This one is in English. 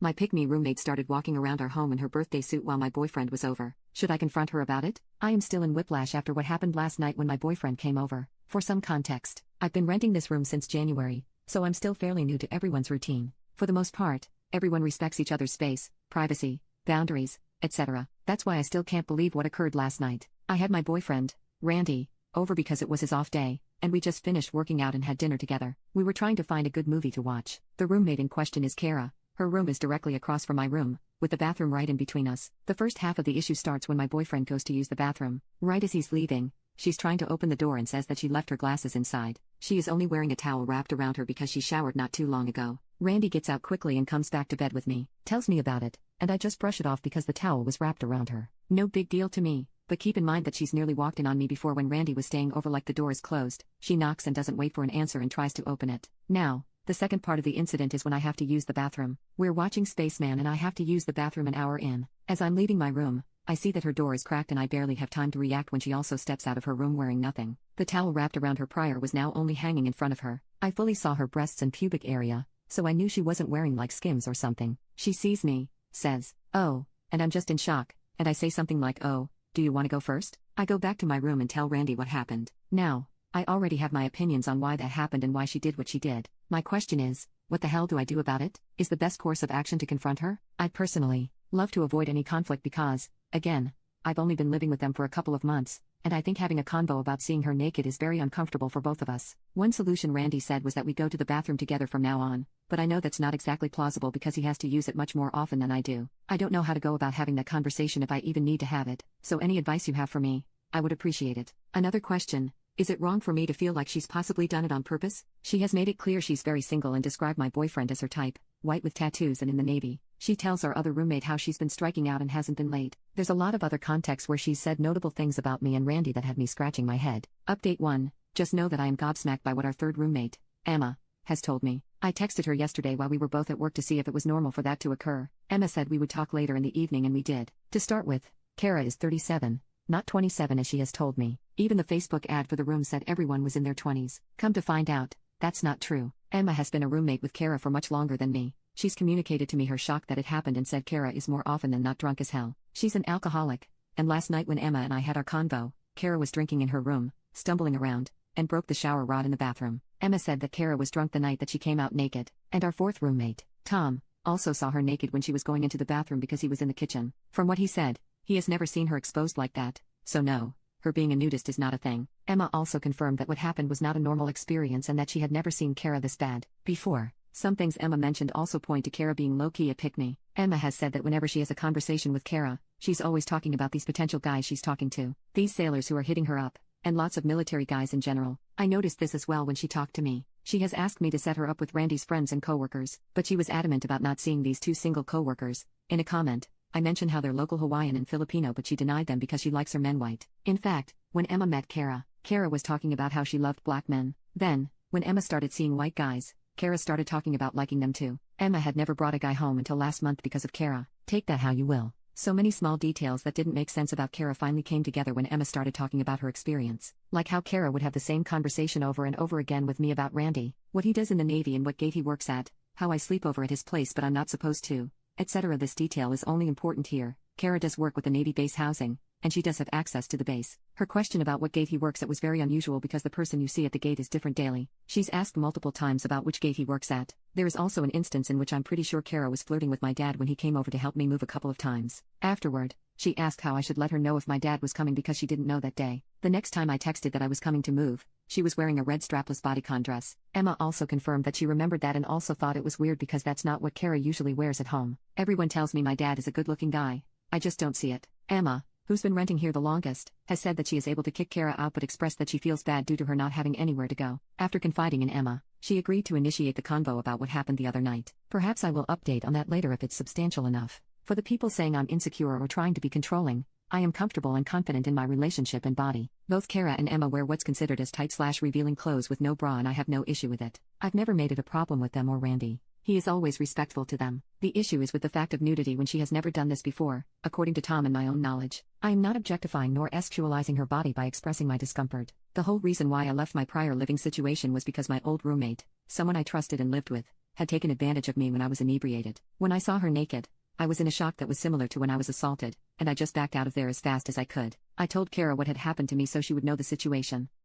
My pick-me roommate started walking around our home in her birthday suit while my boyfriend was over. Should I confront her about it? I am still in whiplash after what happened last night when my boyfriend came over. For some context, I've been renting this room since January, so I'm still fairly new to everyone's routine. For the most part, everyone respects each other's space, privacy, boundaries, etc. That's why I still can't believe what occurred last night. I had my boyfriend, Randy, over because it was his off day, and we just finished working out and had dinner together. We were trying to find a good movie to watch. The roommate in question is Kara. Her room is directly across from my room, with the bathroom right in between us. The first half of the issue starts when my boyfriend goes to use the bathroom. Right as he's leaving, she's trying to open the door and says that she left her glasses inside. She is only wearing a towel wrapped around her because she showered not too long ago. Randy gets out quickly and comes back to bed with me, tells me about it, and I just brush it off because the towel was wrapped around her. No big deal to me, but keep in mind that she's nearly walked in on me before when Randy was staying over like the door is closed. She knocks and doesn't wait for an answer and tries to open it. Now, the second part of the incident is when I have to use the bathroom. We're watching Spaceman and I have to use the bathroom an hour in. As I'm leaving my room, I see that her door is cracked and I barely have time to react when she also steps out of her room wearing nothing. The towel wrapped around her prior was now only hanging in front of her. I fully saw her breasts and pubic area, so I knew she wasn't wearing like Skims or something. She sees me, says, "Oh," and I'm just in shock, and I say something like, "Oh, do you want to go first?" I go back to my room and tell Randy what happened. Now, I already have my opinions on why that happened and why she did what she did. My question is, what the hell do I do about it? Is the best course of action to confront her? I'd personally love to avoid any conflict because, again, I've only been living with them for a couple of months, and I think having a convo about seeing her naked is very uncomfortable for both of us. One solution Randy said was that we go to the bathroom together from now on, but I know that's not exactly plausible because he has to use it much more often than I do. I don't know how to go about having that conversation if I even need to have it, so any advice you have for me, I would appreciate it. Another question. Is it wrong for me to feel like she's possibly done it on purpose? She has made it clear she's very single and described my boyfriend as her type, white with tattoos and in the Navy. She tells our other roommate how she's been striking out and hasn't been late. There's a lot of other context where she's said notable things about me and Randy that had me scratching my head. Update 1. Just know that I am gobsmacked by what our third roommate, Emma, has told me. I texted her yesterday while we were both at work to see if it was normal for that to occur. Emma said we would talk later in the evening and we did. To start with, Kara is 37. Not 27 as she has told me. Even the Facebook ad for the room said everyone was in their 20s. Come to find out, that's not true. Emma has been a roommate with Kara for much longer than me. She's communicated to me her shock that it happened and said Kara is more often than not drunk as hell. She's an alcoholic, and last night when Emma and I had our convo, Kara was drinking in her room, stumbling around, and broke the shower rod in the bathroom. Emma said that Kara was drunk the night that she came out naked, and our fourth roommate, Tom, also saw her naked when she was going into the bathroom because he was in the kitchen. From what he said, he has never seen her exposed like that, so no, her being a nudist is not a thing. Emma also confirmed that what happened was not a normal experience and that she had never seen Kara this bad before. Some things Emma mentioned also point to Kara being low-key a pick-me. Emma has said that whenever she has a conversation with Kara, she's always talking about these potential guys she's talking to, these sailors who are hitting her up, and lots of military guys in general. I noticed this as well when she talked to me. She has asked me to set her up with Randy's friends and coworkers, but she was adamant about not seeing these two single coworkers. In a comment, I mentioned how they're local Hawaiian and Filipino, but she denied them because she likes her men white. In fact, when Emma met Kara, Kara was talking about how she loved black men. Then, when Emma started seeing white guys, Kara started talking about liking them too. Emma had never brought a guy home until last month because of Kara. Take that how you will. So many small details that didn't make sense about Kara finally came together when Emma started talking about her experience. Like how Kara would have the same conversation over and over again with me about Randy, what he does in the Navy and what gate he works at, how I sleep over at his place but I'm not supposed to, etc. This detail is only important here. Kara does work with the Navy base housing, and she does have access to the base. Her question about what gate he works at was very unusual because the person you see at the gate is different daily. She's asked multiple times about which gate he works at. There is also an instance in which I'm pretty sure Kara was flirting with my dad when he came over to help me move a couple of times. Afterward, she asked how I should let her know if my dad was coming because she didn't know that day. The next time I texted that I was coming to move, she was wearing a red strapless bodycon dress. Emma also confirmed that she remembered that and also thought it was weird because that's not what Kara usually wears at home. Everyone tells me my dad is a good-looking guy. I just don't see it. Emma, who's been renting here the longest, has said that she is able to kick Kara out but expressed that she feels bad due to her not having anywhere to go. After confiding in Emma, she agreed to initiate the convo about what happened the other night. Perhaps I will update on that later if it's substantial enough. For the people saying I'm insecure or trying to be controlling, I am comfortable and confident in my relationship and body. Both Kara and Emma wear what's considered as tight/revealing clothes with no bra and I have no issue with it. I've never made it a problem with them or Randy. He is always respectful to them. The issue is with the fact of nudity when she has never done this before, according to Tom and my own knowledge. I am not objectifying nor sexualizing her body by expressing my discomfort. The whole reason why I left my prior living situation was because my old roommate, someone I trusted and lived with, had taken advantage of me when I was inebriated. When I saw her naked, I was in a shock that was similar to when I was assaulted, and I just backed out of there as fast as I could. I told Kara what had happened to me so she would know the situation.